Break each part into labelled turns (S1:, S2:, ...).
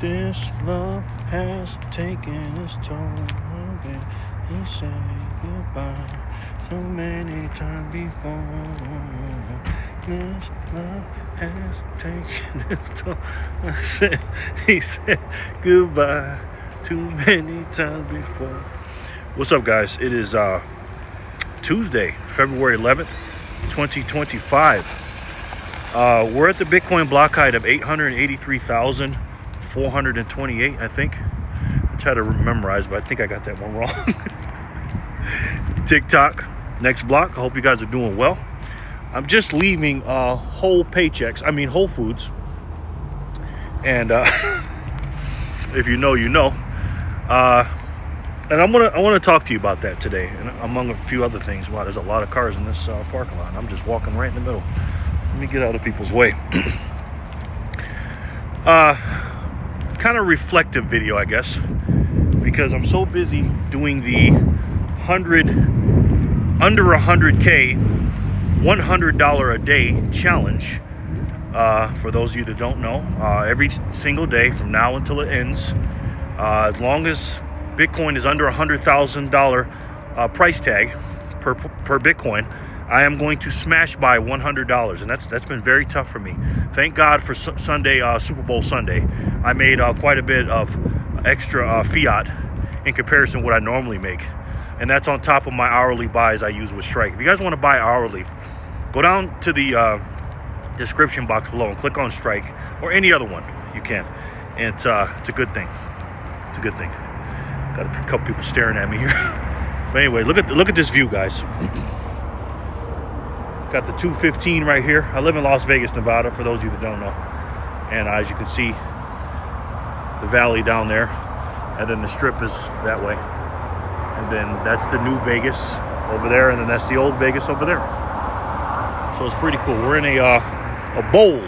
S1: This love has taken its toll. He said goodbye so many times before. This love has taken its toll. He said goodbye too many times before. What's up, guys? It is Tuesday, February 11th, 2025. We're at the Bitcoin block height of 883,428, I think. I try to memorize, but I think I got that one wrong. TikTok, next block. I hope you guys are doing well. I'm just leaving Whole Foods. And if you know, you know. And I want to talk to you about that today, and among a few other things. Wow, there's a lot of cars in this parking lot. I'm just walking right in the middle. Let me get out of people's way. Kind of reflective video, I guess, because I'm so busy doing the under 100K, $100 a day challenge. For those of you that don't know, every single day from now until it ends, as long as Bitcoin is under $100,000 price tag per Bitcoin, I am going to smash by $100, and that's been very tough for me. Thank God for Sunday, Super Bowl Sunday. I made quite a bit of extra fiat in comparison to what I normally make, and that's on top of my hourly buys I use with Strike. If you guys want to buy hourly, go down to the description box below and click on Strike or any other one you can, and it's a good thing. It's a good thing. Got a couple people staring at me here. But anyway, look at this view, guys. Got the 215 right here. I live in Las Vegas, Nevada, for those of you that don't know. And as you can see, the valley down there, and then the strip is that way. And then that's the new Vegas over there, and then that's the old Vegas over there. So it's pretty cool. We're in a bowl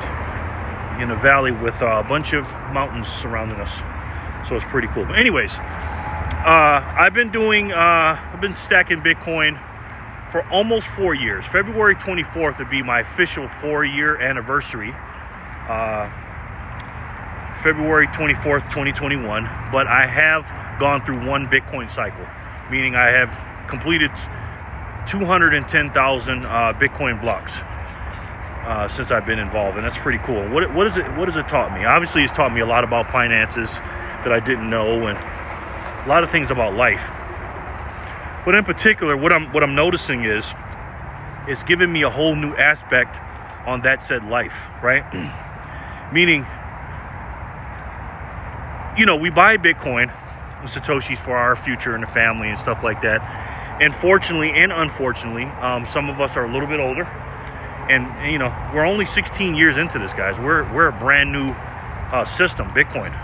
S1: in a valley with a bunch of mountains surrounding us. So it's pretty cool. But anyways, I've been stacking Bitcoin for almost 4 years. February 24th would be my official 4-year anniversary. February 24th, 2021. But I have gone through one Bitcoin cycle, meaning I have completed 210,000 Bitcoin blocks since I've been involved, and that's pretty cool. What has it taught me? Obviously, it's taught me a lot about finances that I didn't know, and a lot of things about life. But in particular, what I'm noticing is giving me a whole new aspect on that said life, right? Meaning, we buy Bitcoin and Satoshis for our future and the family and stuff like that. And fortunately and unfortunately, some of us are a little bit older, and we're only 16 years into this, guys. We're a brand new system, Bitcoin,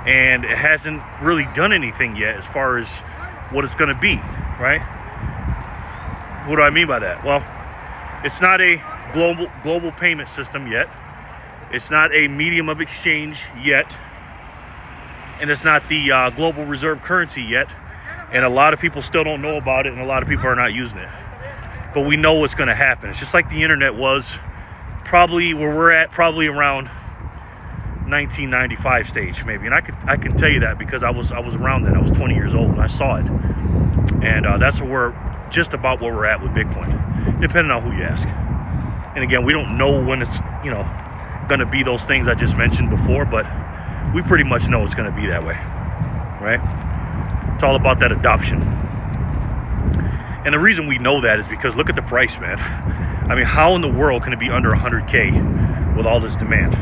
S1: and it hasn't really done anything yet as far as what it's going to be, right? What do I mean by that? Well, it's not a global payment system yet. It's not a medium of exchange yet, and it's not the global reserve currency yet. And a lot of people still don't know about it, and a lot of people are not using it. But we know what's going to happen. It's just like the internet was probably where we're at, probably around 1995 stage, maybe. And I can tell you that because I was around then. I was 20 years old and I saw it. And that's just about where we're at with Bitcoin, depending on who you ask. And again, we don't know when it's going to be those things I just mentioned before, but we pretty much know it's going to be that way, right? It's all about that adoption. And the reason we know that is because look at the price, man. I mean, how in the world can it be under 100K with all this demand?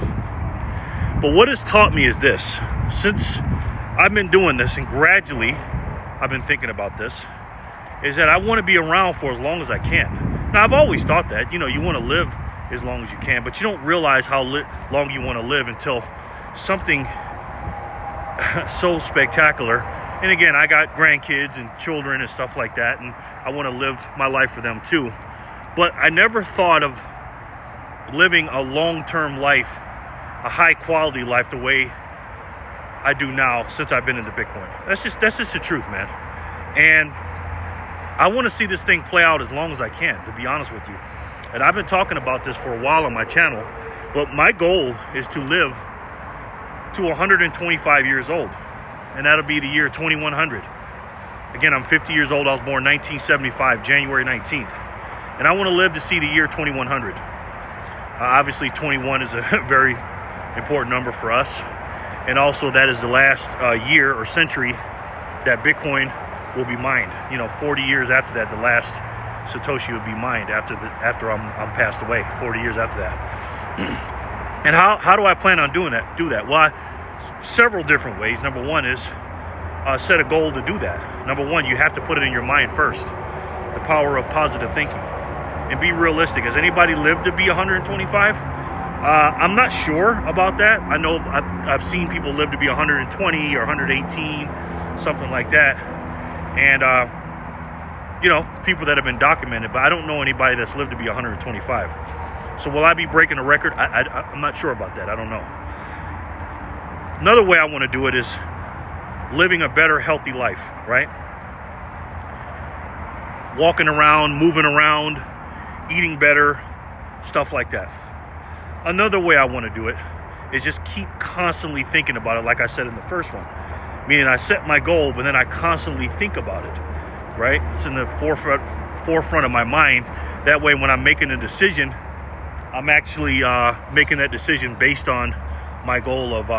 S1: But what it's taught me is this. Since I've been doing this, and gradually I've been thinking about this, is that I want to be around for as long as I can. Now, I've always thought that, you want to live as long as you can, but you don't realize how long you want to live until something so spectacular. And again, I got grandkids and children and stuff like that, and I want to live my life for them too. But I never thought of living a long-term life, a high-quality life, the way I do now since I've been into Bitcoin. That's just the truth, man. And I want to see this thing play out as long as I can, to be honest with you. And I've been talking about this for a while on my channel, but my goal is to live to 125 years old, and that'll be the year 2100. Again, I'm 50 years old. I was born 1975, January 19th, and I want to live to see the year 2100. Obviously, 21 is a very important number for us, and also that is the last year or century that Bitcoin will be mined. 40 years after that, the last Satoshi would be mined after I'm passed away. 40 years after that. And how do I plan on doing that? Well, several different ways. Number one is set a goal to do that. Number one, you have to put it in your mind first. The power of positive thinking, and be realistic. Has anybody lived to be 125? I'm not sure about that. I know I've seen people live to be 120 or 118, something like that. And people that have been documented, but I don't know anybody that's lived to be 125. So will I be breaking a record? I'm not sure about that. I don't know. Another way I want to do it is living a better, healthy life, right? Walking around, moving around, eating better, stuff like that. Another way I want to do it is just keep constantly thinking about it, like I said in the first one. Meaning I set my goal, but then I constantly think about it, right? It's in the forefront of my mind. That way, when I'm making a decision, I'm actually making that decision based on my goal of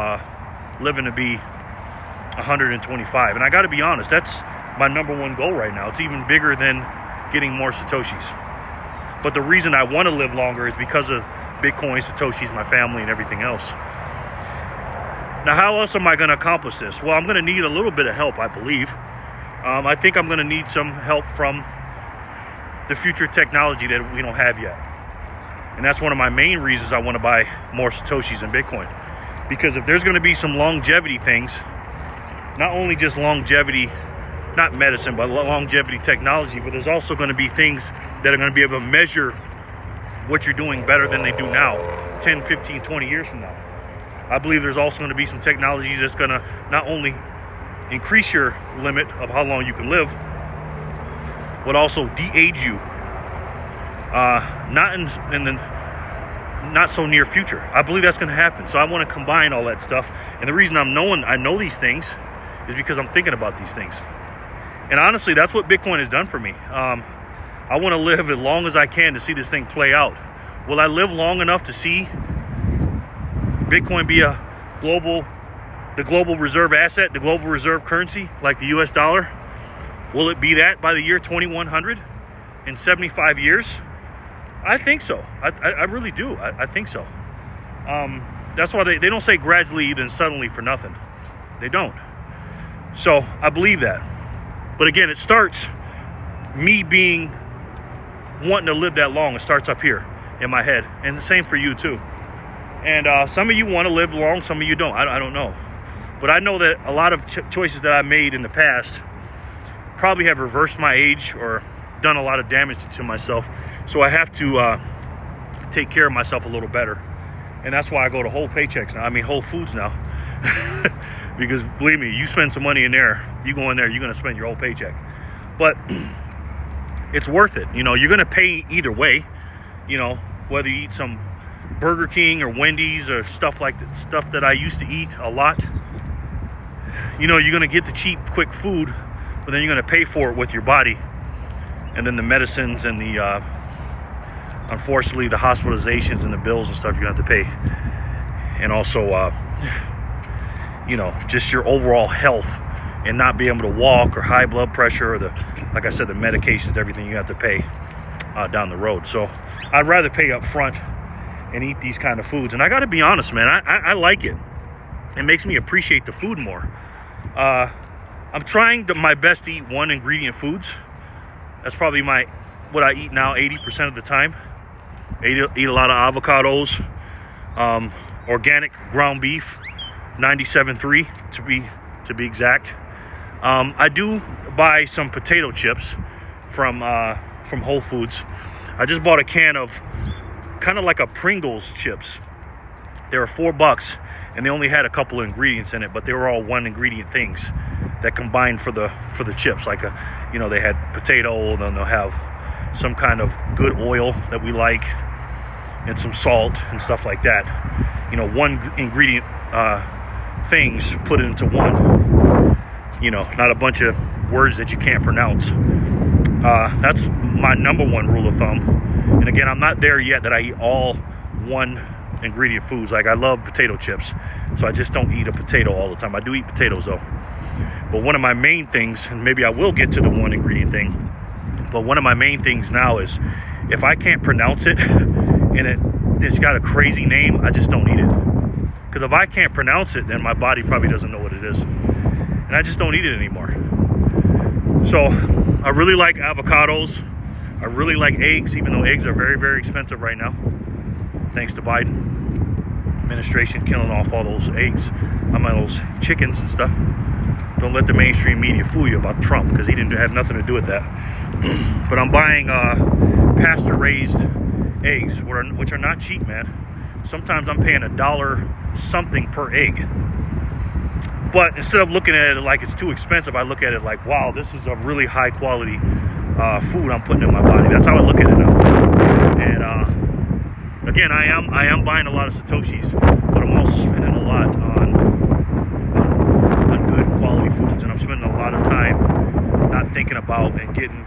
S1: living to be 125. And I got to be honest, that's my number one goal right now. It's even bigger than getting more Satoshis. But the reason I want to live longer is because of Bitcoin, Satoshis, my family, and everything else. Now, how else am I going to accomplish this? Well, I'm going to need a little bit of help, I believe. I think I'm going to need some help from the future technology that we don't have yet. And that's one of my main reasons I want to buy more Satoshis in Bitcoin. Because if there's going to be some longevity things, not only just longevity, not medicine, but longevity technology, but there's also going to be things that are going to be able to measure what you're doing better than they do now, 10, 15, 20 years from now. I believe there's also going to be some technologies that's going to not only increase your limit of how long you can live, but also de-age you. Not in the not so near future. I believe that's going to happen. So I want to combine all that stuff. And the reason I know these things is because I'm thinking about these things. And honestly, that's what Bitcoin has done for me. I want to live as long as I can to see this thing play out. Will I live long enough to see Bitcoin be the global reserve asset, the global reserve currency, like the US dollar? Will it be that by the year 2100 in 75 years? I think so. I really do. I think so. That's why they don't say gradually then suddenly for nothing. They don't. So I believe that. But again, it starts me wanting to live that long. It starts up here in my head. And the same for you too. And some of you want to live long, some of you don't. I don't know. But I know that a lot of choices that I made in the past probably have reversed my age or done a lot of damage to myself. So I have to take care of myself a little better. And that's why I go to Whole Foods now. Because believe me, you spend some money in there, you go in there, you're going to spend your whole paycheck. But it's worth it. You're going to pay either way, whether you eat some Burger King or Wendy's or stuff like that, stuff that I used to eat a lot. You're going to get the cheap, quick food, but then you're going to pay for it with your body. And then the medicines and the, unfortunately, the hospitalizations and the bills and stuff you're going to have to pay. And also, just your overall health and not being able to walk or high blood pressure or like I said, the medications, everything you have to pay down the road. So I'd rather pay up front and eat these kind of foods. And I got to be honest, man, I like it. It makes me appreciate the food more. I'm trying my best to eat one ingredient foods. That's probably what I eat now 80% of the time. Eat a lot of avocados, organic ground beef, 97.3 to be exact. I do buy some potato chips from Whole Foods. I just bought a can of kind of like a Pringles chips. They were $4 and they only had a couple of ingredients in it, but they were all one ingredient things that combined for the chips. Like they had potato, then they'll have some kind of good oil that we like, and some salt and stuff like that. One ingredient things put into one. You know, not a bunch of words that you can't pronounce. That's my number one rule of thumb. And again, I'm not there yet that I eat all one ingredient foods. Like, I love potato chips, so I just don't eat a potato all the time. I do eat potatoes though. But one of my main things, and maybe I will get to the one ingredient thing, but one of my main things now is, if I can't pronounce it and it's got a crazy name, I just don't eat it. Because if I can't pronounce it, then my body probably doesn't know what it is. And I just don't eat it anymore. So I really like avocados. I really like eggs, even though eggs are very, very expensive right now. Thanks to Biden administration killing off all those eggs. Those chickens and stuff. Don't let the mainstream media fool you about Trump, because he didn't have nothing to do with that. But I'm buying pasture-raised eggs, which are not cheap, man. Sometimes I'm paying $1 something per egg. But instead of looking at it like it's too expensive, I look at it like, wow, this is a really high quality food I'm putting in my body. That's how I look at it now. And again, I am buying a lot of Satoshis, but I'm also spending a lot on good quality foods, and I'm spending a lot of time not thinking about and getting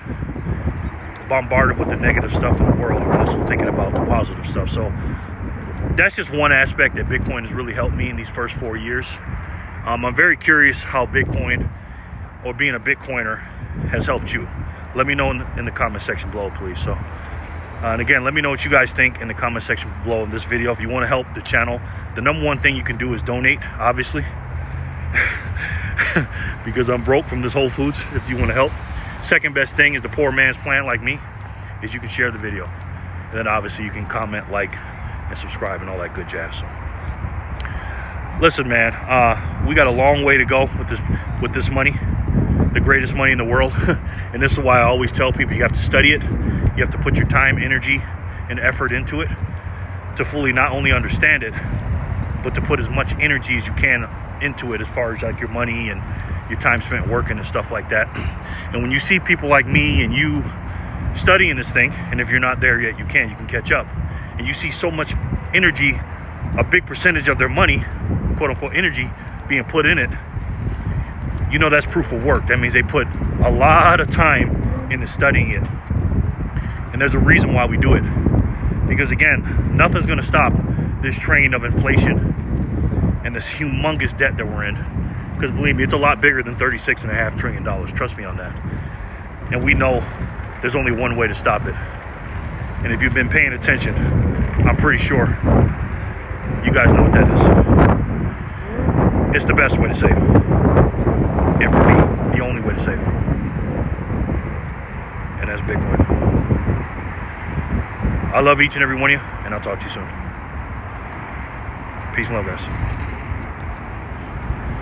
S1: bombarded with the negative stuff in the world. I'm also thinking about the positive stuff. So that's just one aspect that Bitcoin has really helped me in these first 4 years. I'm very curious how Bitcoin, or being a Bitcoiner, has helped you. Let me know in the comment section below, please. So, and again, let me know what you guys think in the comment section below in this video. If you want to help the channel, the number one thing you can do is donate, obviously. Because I'm broke from this Whole Foods. If you want to help, second best thing is the poor man's plan, like me, is you can share the video, and then obviously you can comment, like, and subscribe and all that good jazz. So listen, man, we got a long way to go with this money, the greatest money in the world. And this is why I always tell people, you have to study it, you have to put your time, energy, and effort into it to fully not only understand it, but to put as much energy as you can into it, as far as like your money and your time spent working and stuff like that. And when you see people like me and you studying this thing, and if you're not there yet, you can catch up, and you see so much energy, a big percentage of their money, quote unquote energy, being put in it, you know that's proof of work. That means they put a lot of time into studying it. And there's a reason why we do it, because again, nothing's going to stop this train of inflation and this humongous debt that we're in. Because believe me, it's a lot bigger than $36.5 trillion. Trust me on that. And we know there's only one way to stop it. And if you've been paying attention, I'm pretty sure you guys know what that is. It's the best way to save. And for me, the only way to save. And that's Bitcoin. I love each and every one of you, and I'll talk to you soon. Peace and love, guys.